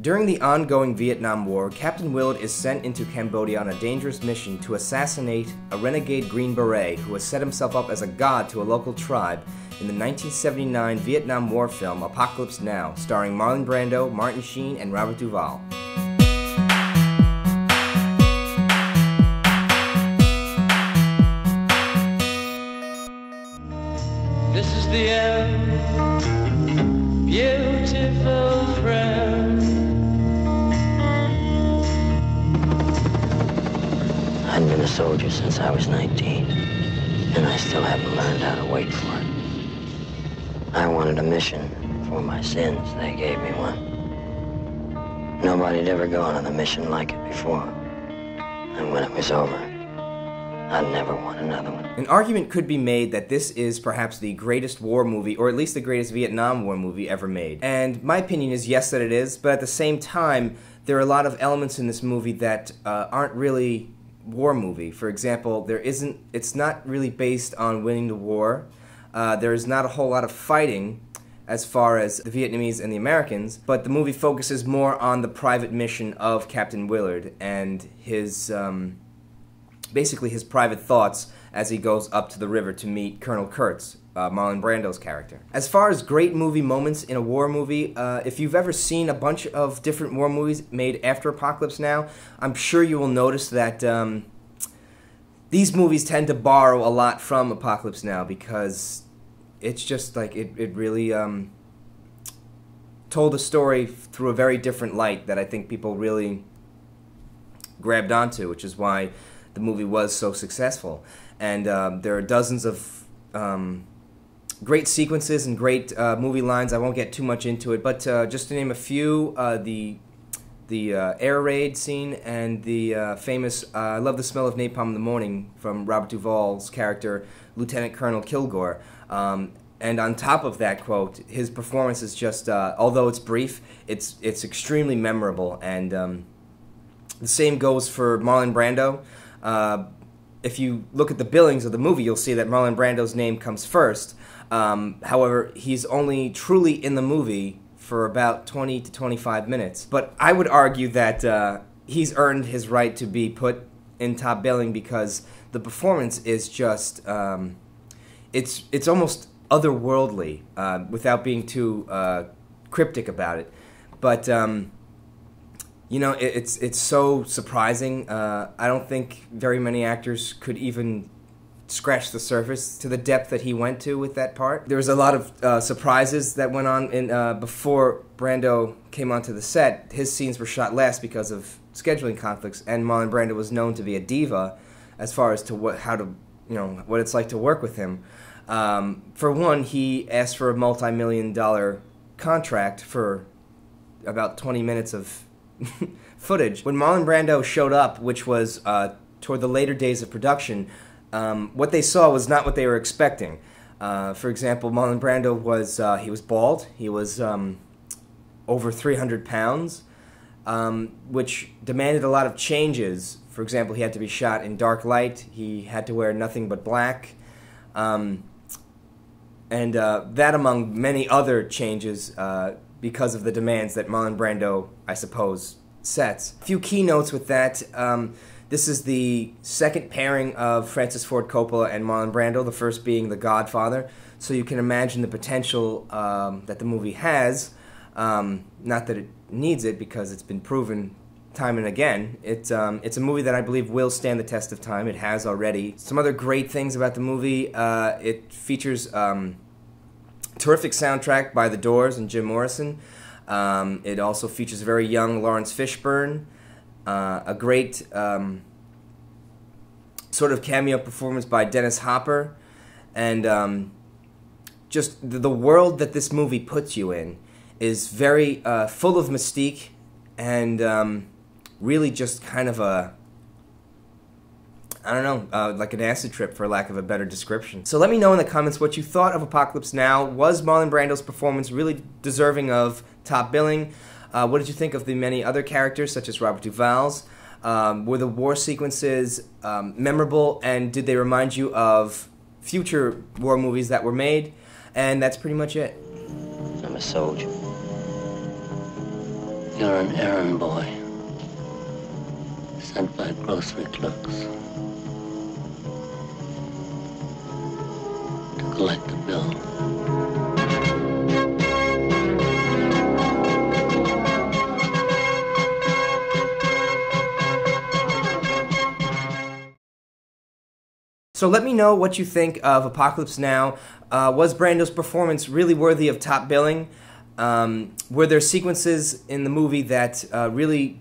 During the ongoing Vietnam War, Captain Willard is sent into Cambodia on a dangerous mission to assassinate a renegade Green Beret who has set himself up as a god to a local tribe in the 1979 Vietnam War film Apocalypse Now, starring Marlon Brando, Martin Sheen, and Robert Duvall. This is the end, beautiful friend. I've been a soldier since I was 19, and I still haven't learned how to wait for it. I wanted a mission for my sins. They gave me one. Nobody'd ever gone on a mission like it before. And when it was over, I'd never want another one. An argument could be made that this is perhaps the greatest war movie, or at least the greatest Vietnam War movie ever made. And my opinion is yes that it is, but at the same time, there are a lot of elements in this movie that aren't really war movie. For example, it's not really based on winning the war. There's not a whole lot of fighting as far as the Vietnamese and the Americans, but the movie focuses more on the private mission of Captain Willard and his, basically his private thoughts as he goes up to the river to meet Colonel Kurtz, Marlon Brando's character. As far as great movie moments in a war movie, if you've ever seen a bunch of different war movies made after Apocalypse Now, I'm sure you will notice that these movies tend to borrow a lot from Apocalypse Now because it's just like it really told a story through a very different light that I think people really grabbed onto, which is why the movie was so successful. And there are dozens of great sequences and great movie lines. I won't get too much into it, but just to name a few, the air raid scene and the famous I love the smell of napalm in the morning from Robert Duvall's character, Lieutenant Colonel Kilgore. And on top of that quote, his performance is just, although it's brief, it's extremely memorable. And the same goes for Marlon Brando. If you look at the billings of the movie, you'll see that Marlon Brando's name comes first. However, he's only truly in the movie for about 20 to 25 minutes. But I would argue that he's earned his right to be put in top billing because the performance is just, it's almost otherworldly, without being too cryptic about it. But you know, it's so surprising. I don't think very many actors could even scratch the surface to the depth that he went to with that part. There was a lot of surprises that went on before Brando came onto the set. His scenes were shot last because of scheduling conflicts, and Marlon Brando was known to be a diva as far as to what it's like to work with him. For one, he asked for a multi-million-dollar contract for about 20 minutes of footage. When Marlon Brando showed up, which was toward the later days of production, what they saw was not what they were expecting. For example, Marlon Brando he was bald. He was over 300 pounds, which demanded a lot of changes. For example, he had to be shot in dark light. He had to wear nothing but black. And that among many other changes because of the demands that Marlon Brando, I suppose, sets. A few keynotes with that. This is the second pairing of Francis Ford Coppola and Marlon Brando, the first being The Godfather. So you can imagine the potential that the movie has. Not that it needs it, because it's been proven time and again. It's a movie that I believe will stand the test of time. It has already. Some other great things about the movie, it features terrific soundtrack by The Doors and Jim Morrison. It also features a very young Lawrence Fishburne, a great sort of cameo performance by Dennis Hopper, and just the world that this movie puts you in is very full of mystique and really just kind of a, I don't know, like an acid trip, for lack of a better description. So let me know in the comments what you thought of Apocalypse Now. Was Marlon Brando's performance really deserving of top billing? What did you think of the many other characters, such as Robert Duvall's? Were the war sequences memorable, and did they remind you of future war movies that were made? And that's pretty much it. I'm a soldier. You're an errand boy, sent by grocery clerks to collect the bill. So let me know what you think of Apocalypse Now. Was Brando's performance really worthy of top billing? Were there sequences in the movie that really